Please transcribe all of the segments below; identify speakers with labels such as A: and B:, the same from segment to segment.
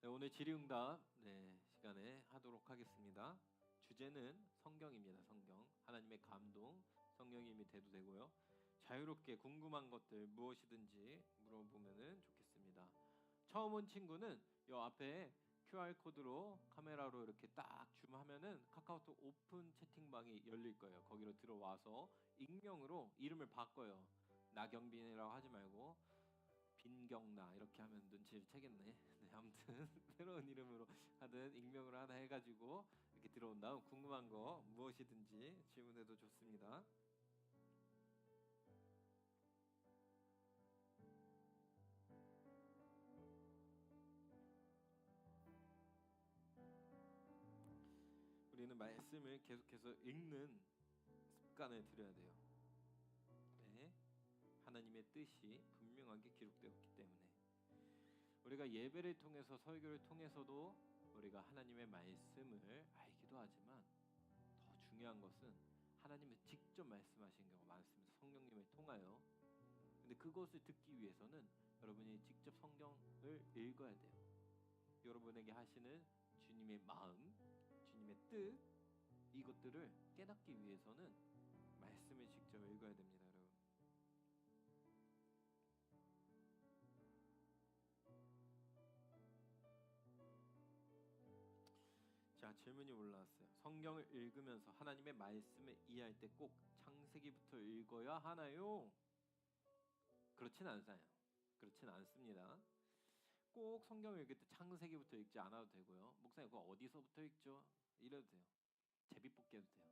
A: 네, 오늘 질의응답 시간에 하도록 하겠습니다. 주제는 성경입니다. 성경. 하나님의 감동, 성령의 힘이 돼도 되고요. 자유롭게 궁금한 것들 무엇이든지 물어보면 좋겠습니다. 처음 온 친구는 이 앞에 QR 코드로 카메라로 이렇게 딱 줌하면은 카카오톡 오픈 채팅방이 열릴 거예요. 거기로 들어와서 익명으로 이름을 바꿔요. 나경빈이라고 하지 말고 빈경나 이렇게 하면 눈치를 채겠네. 네, 아무튼 새로운 이름으로 하든 익명으로 하나 해가지고 이렇게 들어온 다음 궁금한 거 무엇이든지 질문해도 좋습니다. 우리는 말씀을 계속해서 읽는 습관을 들여야 돼요. 네, 하나님의 뜻이 분명하게 기록되었기 때문에 우리가 예배를 통해서 설교를 통해서도 우리가 하나님의 말씀을 알기도 하지만 더 중요한 것은 하나님이 직접 말씀하신 경우가 많습니다. 성령님을 통하여. 근데 그것을 듣기 위해서는 여러분이 직접 성경을 읽어야 돼요. 여러분에게 하시는 주님의 마음, 주님의 뜻 이것들을 깨닫기 위해서는 말씀을 직접 읽어야 됩니다, 여러분. 자, 질문이 올라왔어요. 성경을 읽으면서 하나님의 말씀을 이해할 때 꼭 창세기부터 읽어야 하나요? 그렇진 않아요. 그렇진 않습니다. 꼭 성경을 읽을 때 창세기부터 읽지 않아도 되고요. 목사님 그거 어디서부터 읽죠? 이래도 돼요. 제비뽑기 해도 돼요.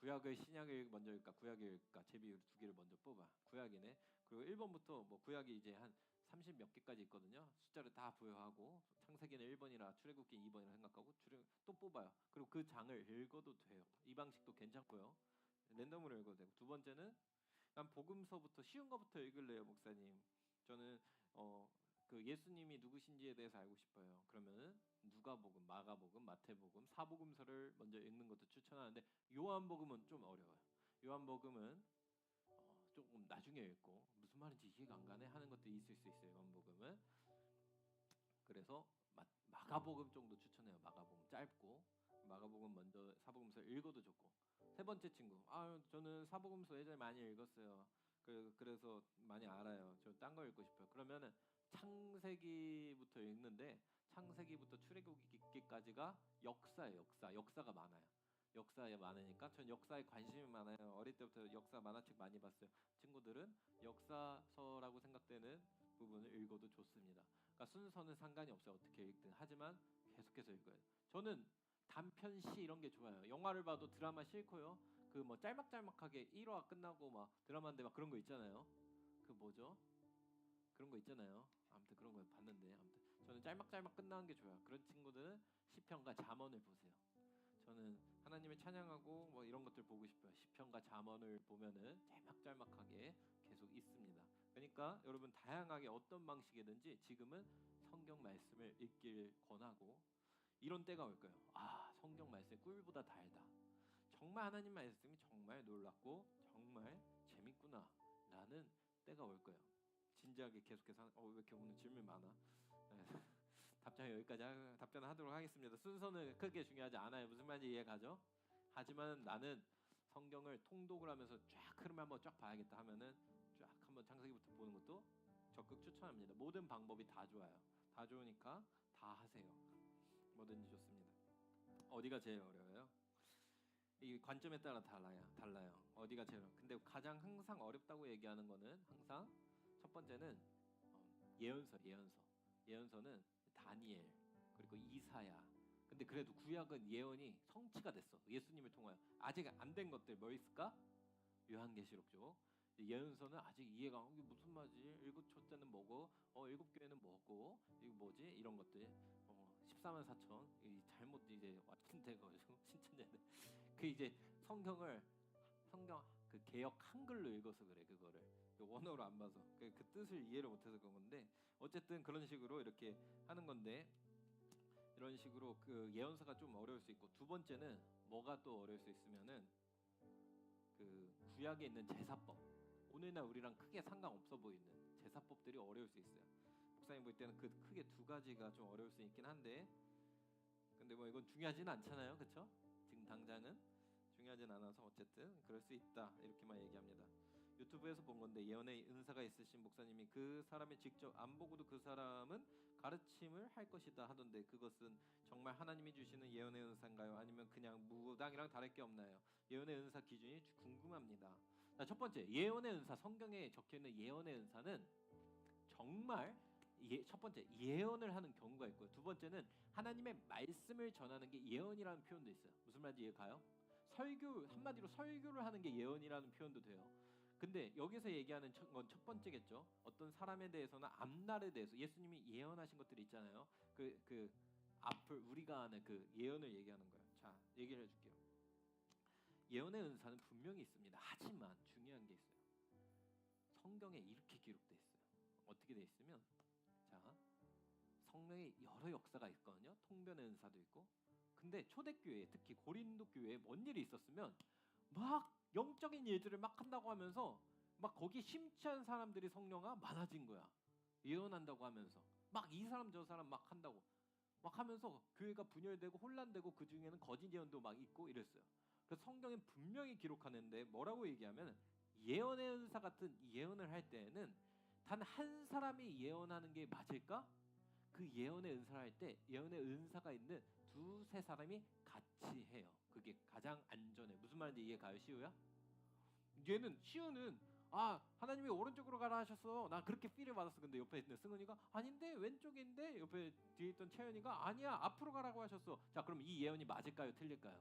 A: 구약을 신약을 먼저 읽을까 구약을 읽을까 제비 두 개를 먼저 뽑아. 구약이네. 그리고 1번부터 뭐 구약이 이제 한 30 몇 개까지 있거든요. 숫자를 다 부여하고 창세기는 1번이라 출애굽기 2번이라 생각하고 또 뽑아요. 그리고 그 장을 읽어도 돼요. 이 방식도 괜찮고요. 랜덤으로 읽어도 되고. 두 번째는 난 복음서부터 쉬운 거부터 읽을래요, 목사님. 저는 그 예수님이 누구신지에 대해서 알고 싶어요. 그러면은 누가복음, 마가복음, 마태복음, 사복음서를 먼저 읽는 것도 추천하는데 요한복음은 좀 어려워요. 요한복음은 조금 나중에 읽고 무슨 말인지 이해가 안 가네 하는 것도 있을 수 있어요. 요한복음은. 그래서 마가복음 정도 추천해요. 마가복음 짧고 마가복음 먼저 사복음서 읽어도 좋고. 세 번째 친구, 저는 사복음서 예전에 많이 읽었어요. 그래서 많이 알아요. 저 딴 거 읽고 싶어요. 그러면은 창세기부터 읽는데 창세기부터 출애굽기까지가 역사예요. 역사가 많아요. 역사에 많으니까 전 역사에 관심이 많아요. 어릴 때부터 역사 만화책 많이 봤어요. 친구들은 역사서라고 생각되는 부분을 읽어도 좋습니다. 그러니까 순서는 상관이 없어요. 어떻게 읽든. 하지만 계속해서 읽어요. 저는 단편 시 이런 게 좋아요. 영화를 봐도 드라마 싫고요. 그 뭐 짤막짤막하게 1화 끝나고 막 드라마인데 막 그런 거 있잖아요. 그 뭐죠? 그런 거 있잖아요. 아무튼 그런 거 봤는데 아무튼 저는 짤막짤막 끝나는 게 좋아요. 그런 친구들은 시편과 잠언을 보세요. 저는 하나님을 찬양하고 뭐 이런 것들 보고 싶어요. 시편과 잠언을 보면은 짤막짤막하게 계속 있습니다. 그러니까 여러분 다양하게 어떤 방식이든지 지금은 성경 말씀을 읽길 권하고 이런 때가 올 거예요. 성경 말씀 꿀보다 달다. 정말 하나님 말씀이 정말 놀랍고 정말 재밌구나라는 때가 올 거예요. 진지하게 계속해서 왜 이렇게 오늘 질문 많아? 답장 여기까지 답변하도록 하겠습니다. 순서는 크게 중요하지 않아요. 무슨 말인지 이해가죠? 하지만 나는 성경을 통독을 하면서 쫙 흐름 한번 쫙 봐야겠다 하면은 쫙 한번 창세기부터 보는 것도 적극 추천합니다. 모든 방법이 다 좋아요. 다 좋으니까 다 하세요. 뭐든지 좋습니다. 어디가 제일 어려워요? 이 관점에 따라 달라요. 어디가 제일 근데 가장 항상 어렵다고 얘기하는 거는 항상 첫 번째는 예언서는 다니엘 그리고 이사야. 근데 그래도 구약은 예언이 성취가 됐어. 예수님을 통하여. 아직 안 된 것들 뭐 있을까? 요한계시록 쪽. 예언서는 아직 이해가 이게 무슨 말이지? 일곱 초째는 뭐고, 일곱 교회는 뭐고, 이거 뭐지? 이런 것들. 14만 4천 잘못 이제 완전돼가지고 신천지인데 그 이제 성경 그 개역 한글로 읽어서 그래 그거를 원어로 안 봐서 그 뜻을 이해를 못해서 그런 건데 어쨌든 그런 식으로 이렇게 하는 건데 이런 식으로 그 예언서가 좀 어려울 수 있고 두 번째는 뭐가 또 어려울 수 있으면은 그 구약에 있는 제사법 오늘날 우리랑 크게 상관없어 보이는 제사법들이 어려울 수 있어요. 목사님 볼 때는 그 크게 두 가지가 좀 어려울 수 있긴 한데, 근데 뭐 이건 중요하진 않잖아요, 그렇죠? 지금 당장은 중요하진 않아서 어쨌든 그럴 수 있다 이렇게만 얘기합니다. 유튜브에서 본 건데 예언의 은사가 있으신 목사님이 그 사람이 직접 안 보고도 그 사람은 가르침을 할 것이다 하던데, 그것은 정말 하나님이 주시는 예언의 은사인가요? 아니면 그냥 무당이랑 다를 게 없나요? 예언의 은사 기준이 궁금합니다. 자, 첫 번째, 예언의 은사. 성경에 적혀있는 예언의 은사는 정말 첫 번째 예언을 하는 경우가 있고요. 두 번째는 하나님의 말씀을 전하는 게 예언이라는 표현도 있어요. 무슨 말인지 이해가요? 설교, 한마디로 설교를 하는 게 예언이라는 표현도 돼요. 근데 여기서 얘기하는 건 첫 번째겠죠. 어떤 사람에 대해서나 앞날에 대해서 예수님이 예언하신 것들이 있잖아요. 그 앞을 우리가 아는 그 예언을 얘기하는 거예요. 자, 얘기를 해줄게요. 예언의 은사는 분명히 있습니다. 하지만 중요한 게 있어요. 성경에 이렇게 기록돼 있어요. 어떻게 돼 있으면, 자, 성령의 여러 역사가 있거든요. 통변의 은사도 있고. 근데 초대교회, 특히 고린도 교회에 뭔 일이 있었으면 막 영적인 일들을 막 한다고 하면서 막 거기 심취한 사람들이 성령아 많아진 거야. 예언한다고 하면서 막 이 사람 저 사람 막 한다고 막 하면서 교회가 분열되고 혼란되고, 그 중에는 거짓 예언도 막 있고 이랬어요. 그래서 성경엔 분명히 기록하는데 뭐라고 얘기하면, 예언의 은사 같은 예언을 할 때에는 단 한 사람이 예언하는 게 맞을까? 그 예언의 은사를 할 때 예언의 은사가 있는 두세 사람이 같이 해요. 그게 가장 안전해. 무슨 말인지 이해가요, 시우야? 얘는 시우는 하나님이 오른쪽으로 가라 하셨어. 나 그렇게 필을 받았어. 근데 옆에 있는 승은이가 아닌데 왼쪽인데, 옆에 뒤에 있던 채연이가 아니야 앞으로 가라고 하셨어. 자, 그럼 이 예언이 맞을까요, 틀릴까요?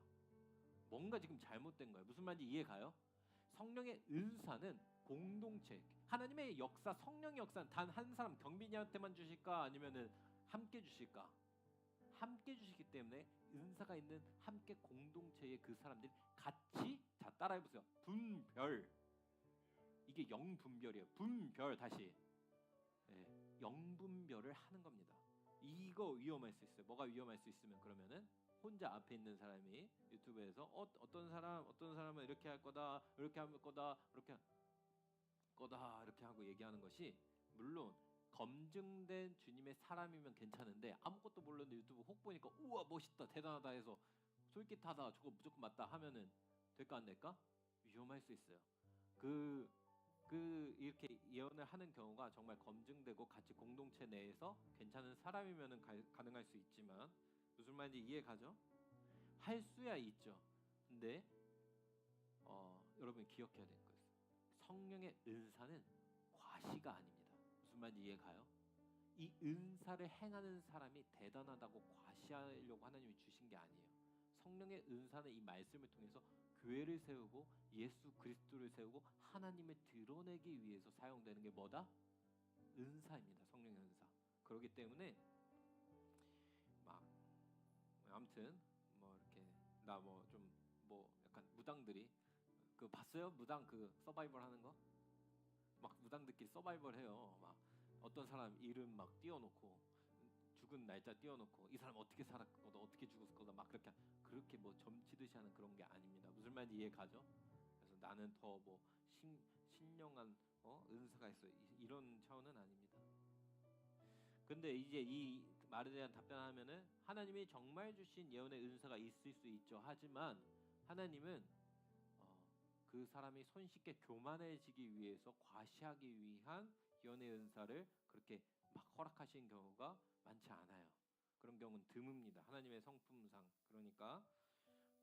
A: 뭔가 지금 잘못된 거예요. 무슨 말인지 이해가요? 성령의 은사는 공동체, 하나님의 역사, 성령의 역사는 단 한 사람, 경빈이한테만 주실까 아니면은 함께 주실까? 함께 주시기 때문에 은사가 있는 함께 공동체의 그 사람들이 같이, 자 따라해 보세요. 분별. 이게 영분별이에요. 분별. 다시. 영분별을 하는 겁니다. 이거 위험할 수 있어요. 뭐가 위험할 수 있으면, 그러면은 혼자 앞에 있는 사람이 유튜브에서 어떤 사람은 이렇게 할 거다, 이렇게 할 거다, 이렇게 할 거다 이렇게 하고 얘기하는 것이, 물론 검증된 주님의 사람이면 괜찮은데 아무것도 모르는데 유튜브 혹 보니까 우와 멋있다 대단하다 해서 솔깃하다 저거 무조건 맞다 하면은 될까 안 될까? 위험할 수 있어요. 그 이렇게 예언을 하는 경우가 정말 검증되고 같이 공동체 내에서 괜찮은 사람이면은 가능할 수 있지만, 무슨 말인지 이해가죠? 할 수야 있죠. 근데 여러분 기억해야 될 거 있어요. 성령의 은사는 과시가 아닙니다. 무슨 말인지 이해가요? 이 은사를 행하는 사람이 대단하다고 과시하려고 하나님이 주신 게 아니에요. 성령의 은사는 이 말씀을 통해서 교회를 세우고 예수 그리스도를 세우고 하나님을 드러내기 위해서 사용되는 게 뭐다? 은사입니다. 성령의 은사. 그렇기 때문에 막 아무튼 뭐 이렇게 나 뭐 좀 뭐 약간 무당들이 그 봤어요? 무당 그 서바이벌 하는 거? 막 무당들끼리 서바이벌 해요. 막 어떤 사람 이름 막 띄워놓고 죽은 날짜 띄워놓고 이 사람 어떻게 살았을 거다, 어떻게 죽었을 거다, 막 그렇게 뭐 점치듯이 하는 그런 게 아닙니다. 무슨 말인지 이해가죠? 그래서 나는 더 뭐 신령한 은사가 있어, 이런 차원은 아닙니다. 근데 이제 이 말에 대한 답변하면은, 하나님이 정말 주신 예언의 은사가 있을 수 있죠. 하지만 하나님은 그 사람이 손쉽게 교만해지기 위해서 과시하기 위한 예언의 은사를 그렇게 막 허락하시는 경우가 많지 않아요. 그런 경우는 드뭅니다. 하나님의 성품상. 그러니까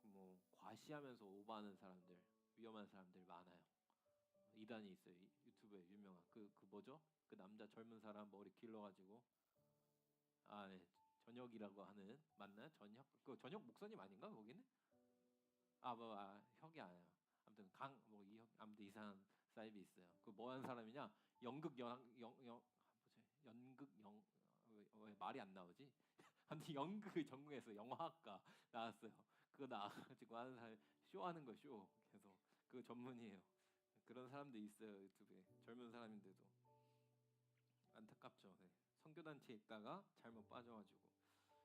A: 뭐 과시하면서 오버하는 사람들, 위험한 사람들 많아요. 이단이 있어요. 유튜브에 유명한 그 뭐죠? 그 남자 젊은 사람 머리 길러가지고 네. 전혁이라고 하는, 맞나요? 전혁? 그 전혁 목사님 아닌가 거기는? 혁이 아니야. 아무튼 아무튼 이상한 사입이 있어요. 그 뭐 하는 사람이냐? 연극 뭐지? 연극 왜 말이 안 나오지? 아무튼 연극을 전공해서 영화학과 나왔어요. 그거 나와가지고 하는 사람, 쇼하는 거 쇼. 계속 그거 전문이에요. 그런 사람도 있어요 유튜브에. 젊은 사람인데도 안타깝죠. 네. 선교단체에 있다가 잘못 빠져가지고.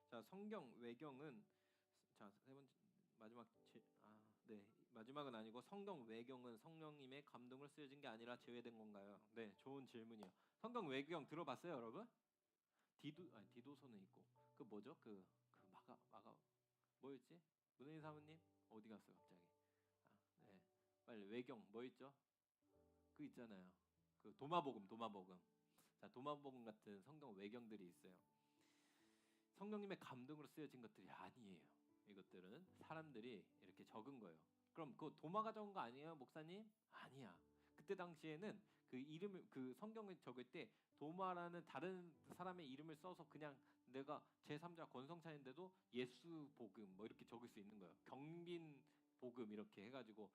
A: 자, 성경 외경은, 자, 세 번째 마지막 네, 마지막은 아니고, 성경 외경은 성령님의 감동을 쓰여진 게 아니라 제외된 건가요? 네, 좋은 질문이요. 성경 외경 들어봤어요, 여러분? 디도서는 있고 그 뭐죠? 그 마가 뭐였지? 문혜인 사모님 어디 갔어 갑자기? 네, 빨리 외경 뭐 있죠? 그 있잖아요. 그 도마복음. 자, 도마복음 같은 성경 외경들이 있어요. 성령님의 감동으로 쓰여진 것들이 아니에요. 이것들은 사람들이 이렇게 적은 거예요. 그럼 그 도마가 적은 거 아니에요, 목사님? 아니야. 그때 당시에는 그 이름을 그 성경을 적을 때 도마라는 다른 사람의 이름을 써서 그냥 내가 제3자 권성찬인데도 예수 복음 뭐 이렇게 적을 수 있는 거예요. 경빈 복음 이렇게 해가지고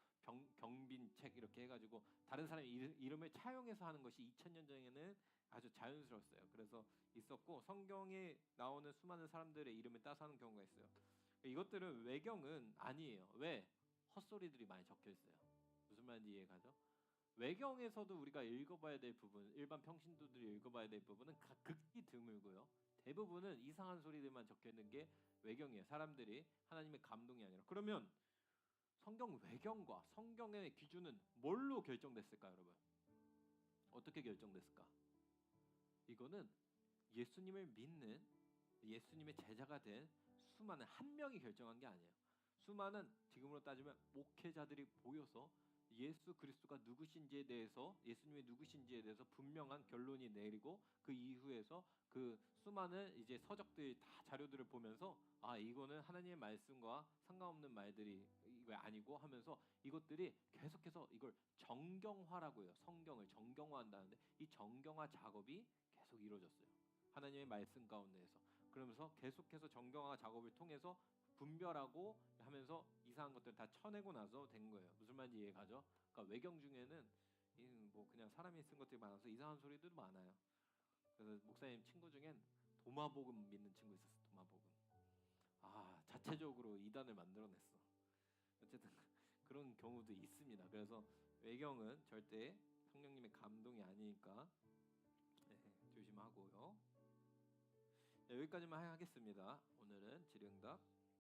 A: 경빈책 이렇게 해가지고 다른 사람의 이름을 차용해서 하는 것이 2000년 전에는 아주 자연스러웠어요. 그래서 있었고 성경에 나오는 수많은 사람들의 이름을 따서 하는 경우가 있어요. 이것들은 외경은 아니에요. 왜? 헛소리들이 많이 적혀 있어요. 무슨 말인지 이해가죠? 외경에서도 우리가 읽어봐야 될 부분, 일반 평신도들이 읽어봐야 될 부분은 극히 드물고요. 대부분은 이상한 소리들만 적혀 있는 게 외경이에요. 사람들이 하나님의 감동이 아니라. 그러면 성경 외경과 성경의 기준은 뭘로 결정됐을까요, 여러분? 어떻게 결정됐을까? 이거는 예수님을 믿는 예수님의 제자가 된 수많은 한 명이 결정한 게 아니에요. 수많은 지금으로 따지면 목회자들이 모여서 예수 그리스도가 누구신지에 대해서 예수님이 누구신지에 대해서 분명한 결론이 내리고 그 이후에서 그 수많은 이제 서적들 다 자료들을 보면서 아 이거는 하나님의 말씀과 상관없는 말들이 이거 아니고 하면서 이것들이 계속해서 이걸 정경화라고 해요. 성경을 정경화한다는데 이 정경화 작업이 계속 이루어졌어요. 하나님의 말씀 가운데에서 그러면서 계속해서 정경화 작업을 통해서 분별하고 하면서 이상한 것들 다 쳐내고 나서 된 거예요. 무슨 말인지 이해가죠? 그러니까 외경 중에는 뭐 그냥 사람이 쓴 것들이 많아서 이상한 소리들도 많아요. 그래서 목사님 친구 중엔 도마복음 믿는 친구 있었어. 도마복음. 아 자체적으로 이단을 만들어냈어. 어쨌든 그런 경우도 있습니다. 그래서 외경은 절대 성령님의 감동이 아니니까 네, 조심하고요. 네, 여기까지만 하겠습니다. 오늘은 질의응답